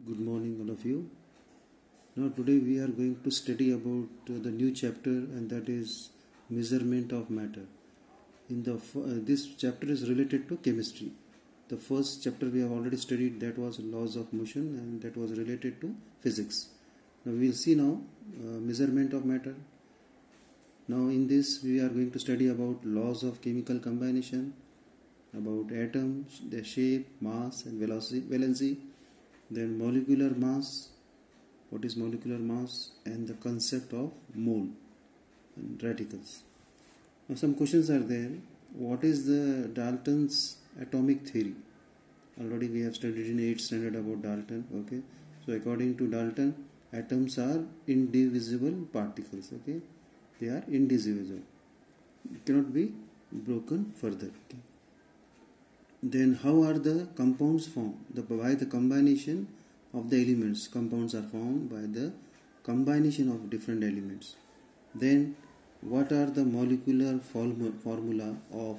Good morning, all of you. Now, today we are going to study about the new chapter, and that is measurement of matter. This chapter is related to chemistry. The first chapter we have already studied, that was laws of motion, and that was related to physics. Now we will see now measurement of matter. Now in this we are going to study about laws of chemical combination, about atoms, their shape, mass, and valency. Then molecular mass, what is molecular mass, and the concept of mole and radicals. Now some questions are there. What is the Dalton's atomic theory? Already we have studied in 8th standard about Dalton. Okay, so according to Dalton, atoms are indivisible particles. Okay, they are indivisible. It cannot be broken further. Okay. Then how are the compounds formed? By the combination of the elements. Compounds are formed by the combination of different elements. Then what are the molecular formula of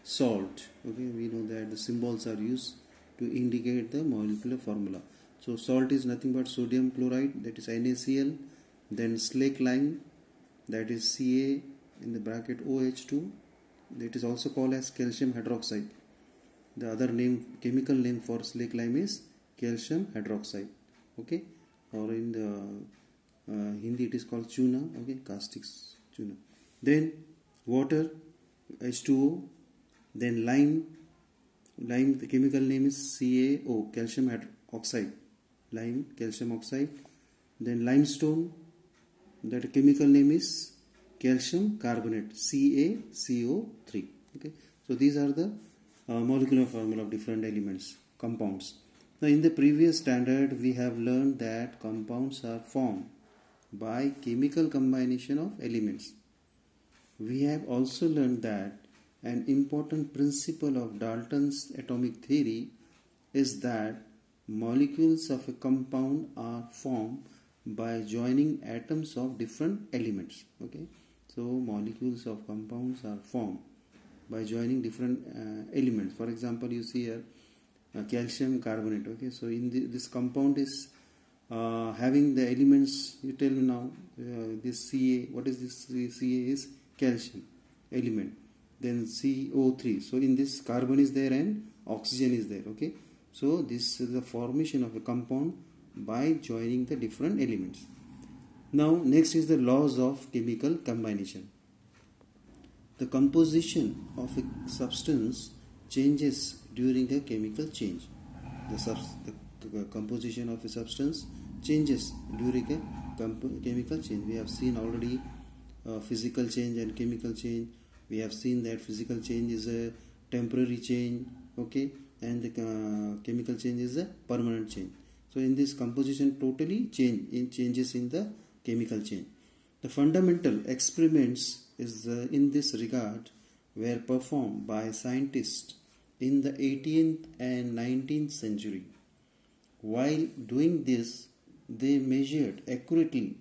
salt? Okay, we know that the symbols are used to indicate the molecular formula. So salt is nothing but sodium chloride, that is NaCl. Then slake lime, that is Ca in the bracket OH2. That is also called as calcium hydroxide. The other name, chemical name for slake lime is calcium hydroxide. Okay, or in the Hindi it is called chuna. Okay, caustic chuna. Then water, H2O. Then lime, the chemical name is CaO, calcium oxide. Lime, calcium oxide. Then limestone, that chemical name is calcium carbonate, CaCO3. Okay, so these are the molecular formula of different elements, compounds. Now in the previous standard we have learned that compounds are formed by chemical combination of elements. We have also learned that an important principle of Dalton's atomic theory is that molecules of a compound are formed by joining atoms of different elements. Okay, so molecules of compounds are formed by joining different elements. For example, you see here calcium carbonate. Okay, so in this compound is having the elements. You tell me now this Ca. What is this? Ca is calcium element. Then CO3. So in this carbon is there and oxygen is there. Okay, so this is the formation of a compound by joining the different elements. Now next is the laws of chemical combination. The composition of a substance changes during a chemical change. The composition of a substance changes during a chemical change. We have seen already physical change and chemical change. We have seen that physical change is a temporary change, okay, and the chemical change is a permanent change. So in this composition totally changes in the chemical change. The fundamental experiments in this regard were performed by scientists in the 18th and 19th century. While doing this, they measured accurately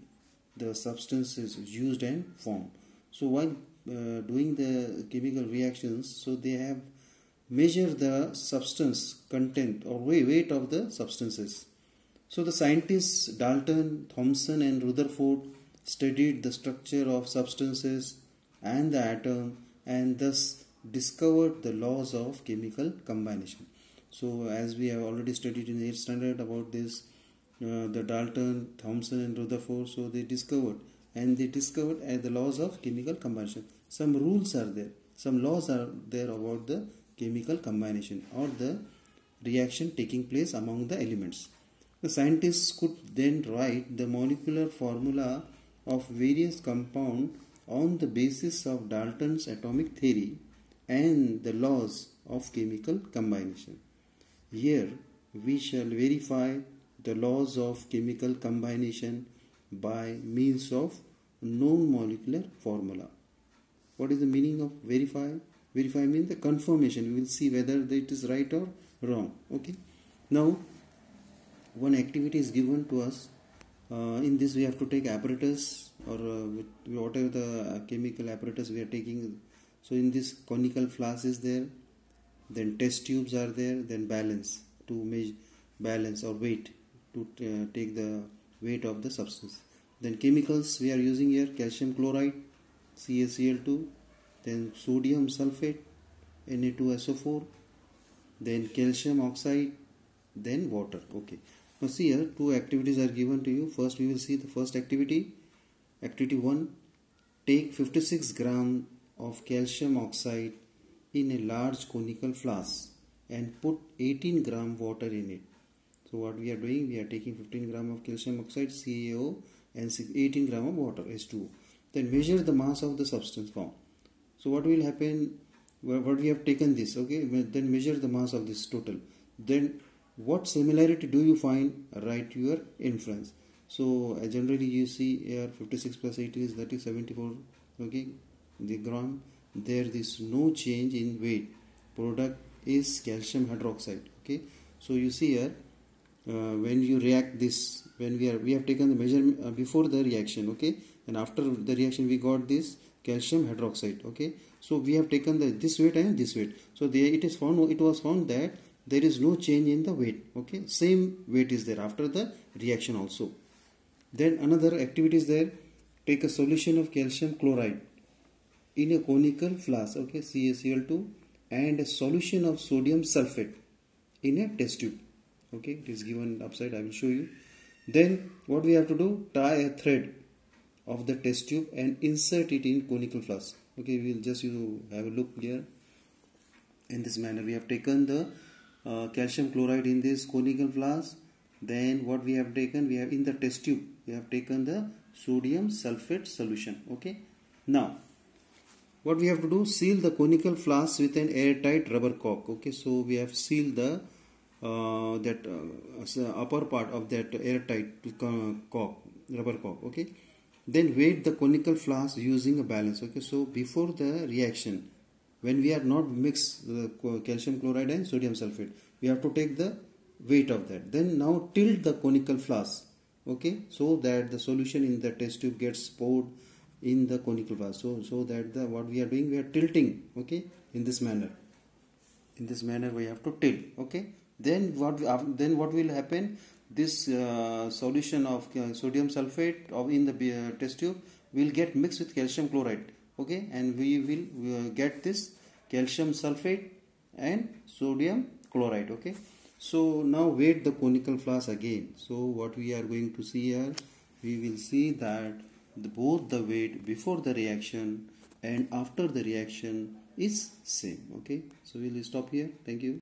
the substances used and formed. So while doing the chemical reactions, so they have measured the substance content or weight of the substances. So the scientists Dalton, Thomson and Rutherford studied the structure of substances and the atom, and thus discovered the laws of chemical combination. So as we have already studied in 8th standard about this, the Dalton, Thomson and Rutherford, so they discovered the laws of chemical combination. Some rules are there, some laws are there about the chemical combination or the reaction taking place among the elements. The scientists could then write the molecular formula of various compounds on the basis of Dalton's atomic theory and the laws of chemical combination. Here we shall verify the laws of chemical combination by means of known molecular formula. What is the meaning of verify? Verify means the confirmation. We will see whether it is right or wrong. Okay. Now one activity is given to us. In this we have to take apparatus or whatever the chemical apparatus we are taking. So in this conical flask is there, then test tubes are there, then balance to measure balance or weight to take the weight of the substance. Then chemicals we are using here: calcium chloride, CaCl2, then sodium sulfate, Na2SO4, then calcium oxide, then water. Okay. Now see here, two activities are given to you. First we will see the first activity. Activity 1. Take 56 gram of calcium oxide in a large conical flask and put 18 gram water in it. So what we are doing, we are taking 15 gram of calcium oxide, CaO, and 18 gram of water, H2O. Then measure the mass of the substance form. So what will happen, what we have taken this, okay, then measure the mass of this total. Then what similarity do you find? Write your inference. So generally you see here 56 plus 80 is, that is 74, okay, the gram. There is no change in weight. Product is calcium hydroxide. Okay, so you see here when you react this, when we have taken the measurement before the reaction, okay, and after the reaction we got this calcium hydroxide. Okay, so we have taken this weight and this weight. So there it was found that there is no change in the weight. Okay, same weight is there after the reaction also. Then another activity is there. Take a solution of calcium chloride in a conical flask, okay, CaCl2, and a solution of sodium sulfate in a test tube. Okay, it is given upside, I will show you. Then what we have to do, tie a thread of the test tube and insert it in conical flask. Okay, we will just you have a look here. In this manner we have taken the calcium chloride in this conical flask. Then what we have taken, we have in the test tube we have taken the sodium sulfate solution. Okay, now what we have to do, seal the conical flask with an airtight rubber cork. Okay, so we have sealed the upper part of that airtight cork, rubber cork. Okay, then weight the conical flask using a balance. Okay, so before the reaction, when we are not mix the calcium chloride and sodium sulfate, we have to take the weight of that. Then now tilt the conical flask, okay, so that the solution in the test tube gets poured in the conical flask. So that what we are doing, we are tilting. Okay, in this manner we have to tilt. Okay, then what will happen, this solution of sodium sulfate in the test tube will get mixed with calcium chloride. Okay, and we will get this calcium sulfate and sodium chloride. Okay, so now weight the conical flask again. So what we are going to see here, we will see that both the weight before the reaction and after the reaction is same. Okay, so we will stop here. Thank you.